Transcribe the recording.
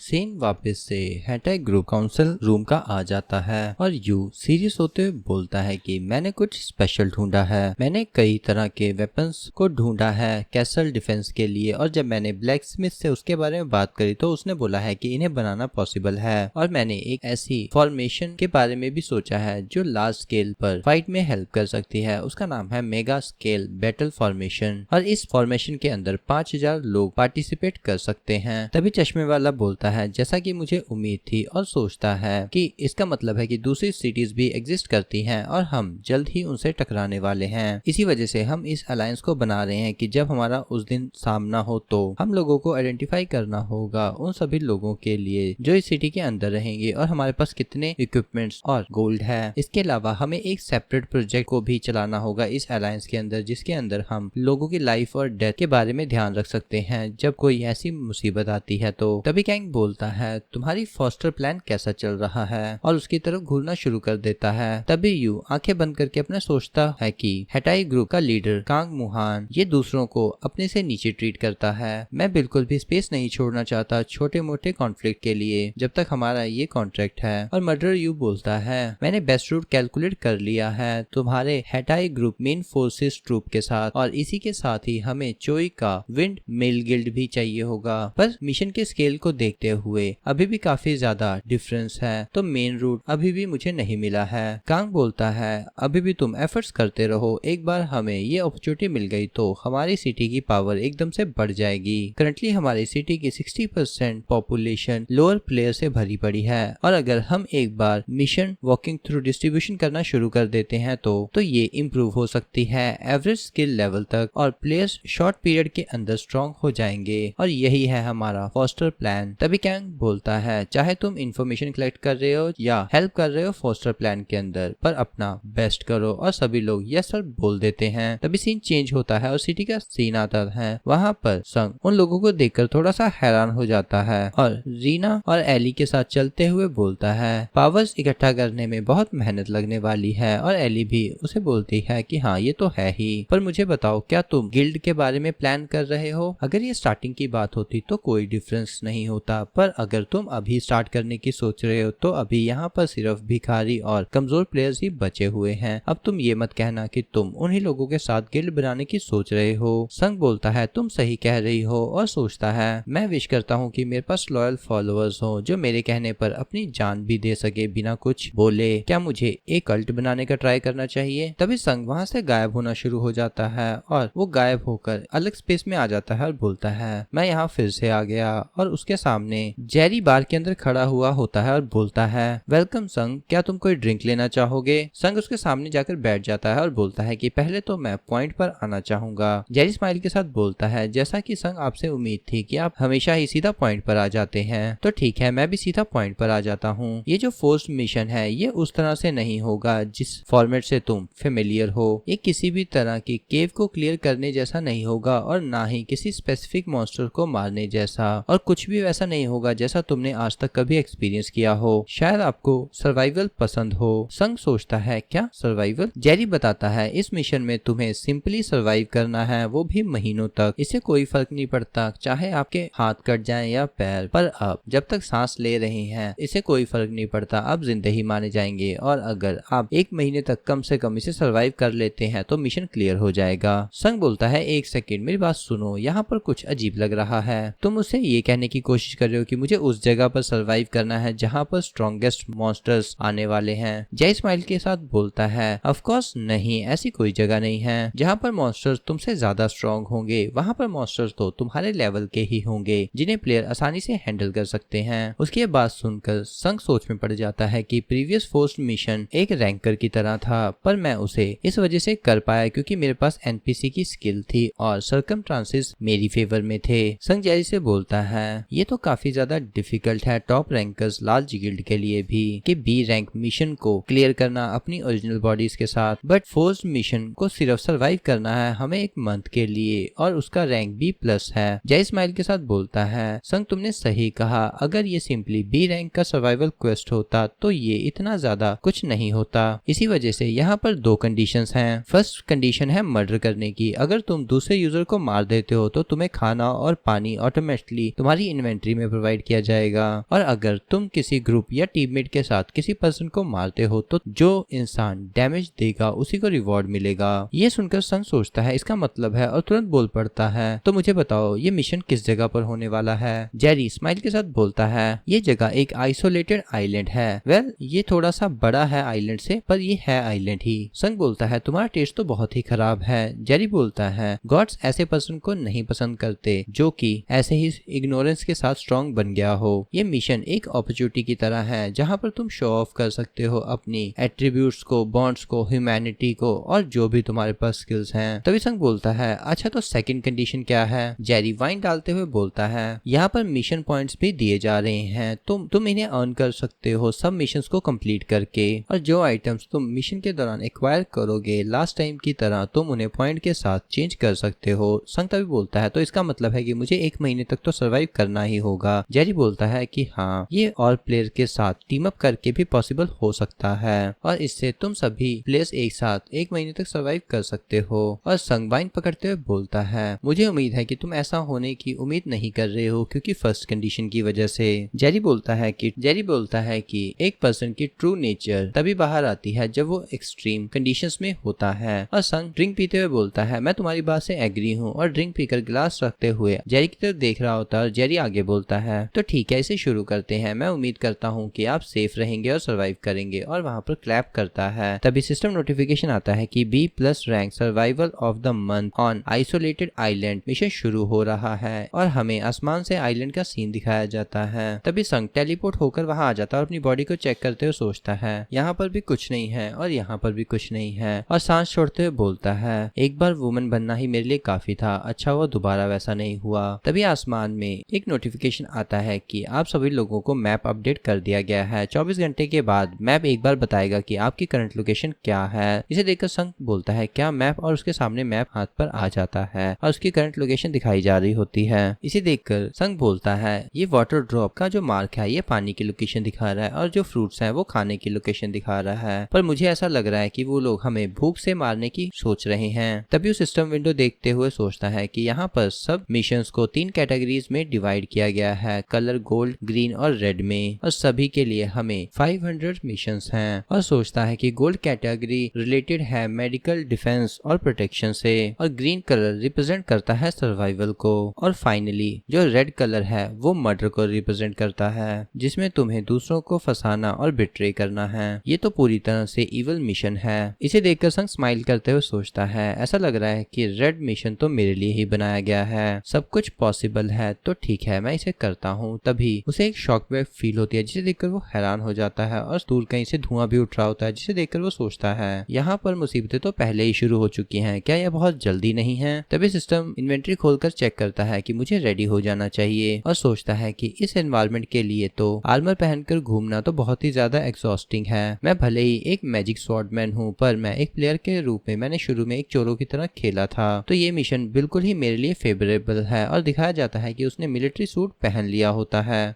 सेन वापस से हेटाई group council room का आ जाता है और यू सीरियस होते हुए बोलता है कि मैंने कुछ स्पेशल ढूंढा है। मैंने कई तरह के वेपन्स को ढूंढा है कैसल डिफेंस के लिए, और जब मैंने ब्लैक स्मिथ से उसके बारे में बात करी तो उसने बोला है कि इन्हें बनाना पॉसिबल है। और मैंने एक ऐसी फॉर्मेशन के बारे में भी सोचा है जो लार्ज स्केल पर फाइट में हेल्प कर सकती है। उसका नाम है मेगा स्केल बैटल फॉर्मेशन, और इस फॉर्मेशन के अंदर 5000 लोग पार्टिसिपेट कर सकते हैं। तभी चश्मे वाला बोलता है जैसा कि मुझे उम्मीद थी, और सोचता है कि इसका मतलब है कि दूसरी सिटीज भी एग्जिस्ट करती हैं और हम जल्द ही उनसे टकराने वाले हैं। इसी वजह से हम इस अलायंस को बना रहे हैं कि जब हमारा उस दिन सामना हो तो हम लोगों को आइडेंटिफाई करना होगा उन सभी लोगों के लिए जो इस सिटी के अंदर रहेंगे और हमारे पास कितने इक्विपमेंट्स और गोल्ड है। इसके अलावा हमें एक सेपरेट प्रोजेक्ट को भी चलाना होगा इस अलायंस के अंदर, जिसके अंदर हम लोगों की लाइफ और डेथ के बारे में ध्यान रख सकते हैं जब कोई ऐसी मुसीबत आती है। तो तभी कैंग बोलता है तुम्हारी फॉस्टर प्लान कैसा चल रहा है, और उसकी तरफ घूरना शुरू कर देता है। तभी यू आंखें बंद करके अपना सोचता है कि हेटाई ग्रुप का लीडर कांग मुहान ये दूसरों को अपने से नीचे ट्रीट करता है। मैं बिल्कुल भी स्पेस नहीं छोड़ना चाहता छोटे मोटे कॉन्फ्लिक्ट के लिए जब तक हमारा ये कॉन्ट्रैक्ट है। और मर्डर यू बोलता है मैंने बेस्ट रूट कैलकुलेट कर लिया है तुम्हारे हेटाई ग्रुप मेन फोर्सेस ट्रूप के साथ, और इसी के साथ ही हमें चोई का विंड मेल गिल्ड भी चाहिए होगा। पर मिशन के स्केल को देखते हुए अभी भी काफी ज्यादा डिफरेंस है, तो मेन रूट अभी भी मुझे नहीं मिला है। कांग बोलता है अभी भी तुम एफर्ट्स करते रहो, एक बार हमें ये अपॉर्चुनिटी मिल गई तो हमारी सिटी की पावर एकदम से बढ़ जाएगी। करंटली हमारी सिटी की 60% पॉपुलेशन लोअर प्लेयर से भरी पड़ी है, और अगर हम एक बार मिशन वॉकिंग थ्रू डिस्ट्रीब्यूशन करना शुरू कर देते हैं तो ये इम्प्रूव हो सकती है एवरेज स्किल लेवल तक, और प्लेयर्स शॉर्ट पीरियड के अंदर स्ट्रॉन्ग हो जाएंगे। और यही है हमारा फोस्टर प्लान। तभी कैंग बोलता है चाहे तुम इंफॉर्मेशन कलेक्ट कर रहे हो या हेल्प कर रहे हो फोस्टर प्लान के अंदर, पर अपना बेस्ट करो। और सभी लोग यस सर बोल देते हैं। तभी सीन चेंज होता है और सिटी का सीन आता है। वहाँ पर संग उन लोगों को देखकर थोड़ा सा हैरान हो जाता है और रीना और एली के साथ चलते हुए बोलता है पावर्स इकट्ठा करने में बहुत मेहनत लगने वाली है। और एली भी उसे बोलती है कि हाँ ये तो है ही, पर मुझे बताओ क्या तुम गिल्ड के बारे में प्लान कर रहे हो? अगर ये स्टार्टिंग की बात होती तो कोई डिफरेंस नहीं होता, पर अगर तुम अभी स्टार्ट करने की सोच रहे हो तो अभी यहाँ पर सिर्फ भिखारी और कमजोर प्लेयर्स ही बचे हुए हैं। अब तुम ये मत कहना कि तुम उन्हीं लोगों के साथ गिल्ड बनाने की सोच रहे हो। संग बोलता है तुम सही कह रही हो, और सोचता है मैं विश करता हूँ कि मेरे पास लॉयल फॉलोअर्स हो जो मेरे कहने पर अपनी जान भी दे सके बिना कुछ बोले। क्या मुझे एक कल्ट बनाने का ट्राई करना चाहिए? तभी संग वहाँ से गायब होना शुरू हो जाता है, और वो गायब होकर अलग स्पेस में आ जाता है और बोलता है मैं यहाँ फिर से आ गया। और उसके सामने जेरी बार के अंदर खड़ा हुआ होता है और बोलता है वेलकम संग, क्या तुम कोई ड्रिंक लेना चाहोगे? संग उसके सामने जाकर बैठ जाता है और बोलता है कि पहले तो मैं पॉइंट पर आना चाहूंगा। जेरी स्माइल के साथ बोलता है जैसा कि संग आपसे उम्मीद थी कि आप हमेशा ही सीधा पॉइंट पर आ जाते हैं, तो ठीक है मैं भी सीधा पॉइंट पर आ जाता हूँ। ये जो फोर्स्ड मिशन है ये उस तरह से नहीं होगा जिस फॉर्मेट से तुम फेमिलियर हो। ये किसी भी तरह की केव को क्लियर करने जैसा नहीं होगा, और ना ही किसी स्पेसिफिक मॉन्स्टर को मारने जैसा, और कुछ भी वैसा नहीं होगा जैसा तुमने आज तक कभी एक्सपीरियंस किया हो। शायद आपको सर्वाइवल पसंद हो। संग सोचता है क्या सर्वाइवल? जेरी बताता है इस मिशन में तुम्हें सिंपली सर्वाइव करना है, वो भी महीनों तक। इससे कोई फर्क नहीं पड़ता चाहे आपके हाथ कट जाएं या पैर, पर अब जब तक सांस ले रहे हैं इसे कोई फर्क नहीं पड़ता, अब जिंदे ही माने जाएंगे। और अगर आप 1 महीने तक कम से कम इसे सर्वाइव कर लेते हैं तो मिशन क्लियर हो जाएगा। संग बोलता है एक सेकंड मेरी बात सुनो, यहाँ पर कुछ अजीब लग रहा है। तुम उसे ये कहने की कोशिश कर रहे हो कि मुझे उस जगह पर सर्वाइव करना है जहाँ पर स्ट्रॉन्गेस्ट मॉन्स्टर्स आने वाले हैं? जय स्माइल के साथ बोलता है ऑफ कोर्स नहीं, ऐसी कोई जगह नहीं है जहाँ पर मॉन्स्टर्स तुमसे ज्यादा स्ट्रॉन्ग होंगे। वहाँ पर मॉन्स्टर्स तो तुम्हारे लेवल के ही होंगे जिन्हें प्लेयर आसानी से हैंडल कर सकते हैं। उसकी बात सुनकर संग सोच में पड़ जाता है कि प्रीवियस फोर्स मिशन एक रैंकर की तरह था, पर मैं उसे इस वजह से कर पाया क्योंकि मेरे पास एनपीसी की स्किल थी और सर्कमस्टांसेस मेरी फेवर में थे। संग जेरी से बोलता है ये तो काफी ज्यादा डिफिकल्ट है टॉप रैंकर्स लार्ज गिल्ड के लिए भी कि बी रैंक मिशन को क्लियर करना अपनी ओरिजिनल बॉडीज के साथ, बट फोर्स मिशन को सिर्फ सर्वाइव करना है हमें 1 मंथ के लिए, और उसका रैंक B+ है। जय स्माइल के साथ बोलता है संग तुमने सही कहा, अगर ये सिंपली बी रैंक का सर्वाइवल क्वेस्ट होता तो ये इतना ज्यादा कुछ नहीं होता। इसी वजह से यहाँ पर 2 कंडीशंस हैं। फर्स्ट कंडीशन है मर्डर करने की। अगर तुम दूसरे यूजर को मार देते हो तो तुम्हें खाना और पानी ऑटोमेटिकली तुम्हारी इन्वेंट्री में प्रोवाइड किया जाएगा। और अगर तुम किसी ग्रुप या टीममेट के साथ किसी पर्सन को मारते हो तो जो इंसान डैमेज देगा उसी को रिवॉर्ड मिलेगा। ये सुनकर संग सोचता है इसका मतलब है और तुरंत बोल पड़ता है, तो मुझे बताओ ये मिशन किस जगह पर होने वाला है। जेरी स्माइल के साथ बोलता है ये जगह एक आइसोलेटेड आइलैंड है। वेल ये थोड़ा सा बड़ा है आइलैंड से, पर ये है आइलैंड ही। संग बोलता है तुम्हारा टेस्ट तो बहुत ही खराब है। जेरी बोलता है गॉड्स ऐसे पर्सन को नहीं पसंद करते जो कि ऐसे ही इग्नोरेंस के साथ स्ट्रॉन्ग बन गया हो। ये मिशन एक अपॉर्चुनिटी की तरह है जहाँ पर तुम शो ऑफ कर सकते हो अपनी एट्रीब्यूट्स को, बॉन्ड्स को, ह्यूमैनिटी को और जो भी तुम्हारे पास स्किल्स हैं। तभी संग बोलता है अच्छा तो सेकंड कंडीशन क्या है। जेरी वाइन डालते हुए बोलता है यहाँ पर मिशन पॉइंट्स भी दिए जा रहे हैं, तुम इन्हें अर्न कर सकते हो सब मिशंस को कंप्लीट करके, और जो आइटम्स तुम मिशन के दौरान एक्वायर करोगे लास्ट टाइम की तरह तुम उन्हें पॉइंट के साथ चेंज कर सकते हो। संग तभी बोलता है तो इसका मतलब है कि मुझे 1 महीने तक तो सरवाइव करना ही होगा। जेरी बोलता है कि हाँ ये और प्लेयर के साथ टीम अप करके भी पॉसिबल हो सकता है और इससे तुम सभी प्लेयर्स एक साथ 1 महीने तक सरवाइव कर सकते हो। और संग वाइन पकड़ते हुए बोलता है मुझे उम्मीद है कि तुम ऐसा होने की उम्मीद नहीं कर रहे हो क्योंकि फर्स्ट कंडीशन की वजह से। जेरी बोलता है कि एक पर्सन की ट्रू नेचर तभी बाहर आती है जब वो एक्सट्रीम कंडीशंस में होता है। और संग ड्रिंक पीते हुए बोलता है मैं तुम्हारी बात से एग्री हूँ, और ड्रिंक पीकर गिलास रखते हुए जेरी की तरफ देख रहा होता है। और जेरी आगे बोलता है तो ठीक है इसे शुरू करते हैं, मैं उम्मीद करता हूँ कि आप सेफ रहेंगे और सर्वाइव करेंगे। और वहाँ पर क्लैप करता है। तभी सिस्टम नोटिफिकेशन आता है कि B+ rank survival of the month on isolated island mission शुरू हो रहा है और हमें आसमान से आइलैंड का सीन दिखाया जाता है। तभी संग टेलीपोर्ट होकर वहां आ जाता है और अपनी बॉडी को चेक करते हुए सोचता है यहाँ पर भी कुछ नहीं है और यहाँ पर भी कुछ नहीं है, और सांस छोड़ते हुए बोलता है एक बार वुमन बनना ही मेरे लिए काफी था, अच्छा हुआ दोबारा वैसा नहीं हुआ। तभी आसमान में एक नोटिफिकेशन आता है कि आप सभी लोगों को मैप अपडेट कर दिया गया है। 24 घंटे के बाद मैप एक बार बताएगा कि आपकी करंट लोकेशन क्या है। इसे देखकर संग बोलता है क्या मैप, और उसके सामने मैप हाथ पर आ जाता है और उसकी करंट लोकेशन दिखाई जा रही होती है। इसे देखकर संग बोलता है ये वाटर ड्रॉप का जो मार्क है ये पानी की लोकेशन दिखा रहा है और जो फ्रूट्स हैं वो खाने की लोकेशन दिखा रहा है, पर मुझे ऐसा लग रहा है कि वो लोग हमें भूख से मारने की सोच रहे हैं। तभी वो सिस्टम विंडो देखते हुए सोचता है कि यहाँ पर सब मिशंस को 3 कैटेगरीज में डिवाइड किया गया है, कलर गोल्ड, ग्रीन और रेड में, और सभी के लिए हमें 500 मिशंस हैं। और सोचता है कि गोल्ड कैटेगरी रिलेटेड है मेडिकल, डिफेंस और प्रोटेक्शन से, और ग्रीन कलर रिप्रेजेंट करता है सर्वाइवल को, और फाइनली जो रेड कलर है वो मर्डर को रिप्रेजेंट करता है जिसमें तुम्हें दूसरों को फंसाना और बिट्रे करना है। ये तो पूरी तरह से इविल मिशन है। इसे देखकर संग स्माइल करते हुए सोचता है ऐसा लग रहा है कि रेड मिशन तो मेरे लिए ही बनाया गया है, सब कुछ पॉसिबल है तो ठीक है मैं इसे करता हूँ। तभी उसे एक शॉक वेव फील होती है जिसे देखकर वो हैरान हो जाता है और दूर कहीं से धुआं भी उठ रहा होता है जिसे देखकर वो सोचता है यहाँ पर मुसीबतें तो पहले ही शुरू हो चुकी हैं, क्या यह बहुत जल्दी नहीं है। तभी सिस्टम इन्वेंट्री खोलकर चेक करता है कि मुझे रेडी हो जाना चाहिए और सोचता है कि इस एनवायरनमेंट के लिए तो आर्मर पहनकर घूमना तो बहुत ही ज्यादा एग्जॉस्टिंग है। मैं भले ही एक मैजिक स्वॉर्डमैन हूँ पर मैं एक प्लेयर के रूप में मैंने शुरू में एक चोरों की तरह खेला था, तो ये मिशन बिल्कुल ही मेरे लिए फेवरेबल है। और दिखाया जाता है कि उसने मिलिट्री सूट पहन लिया होता है।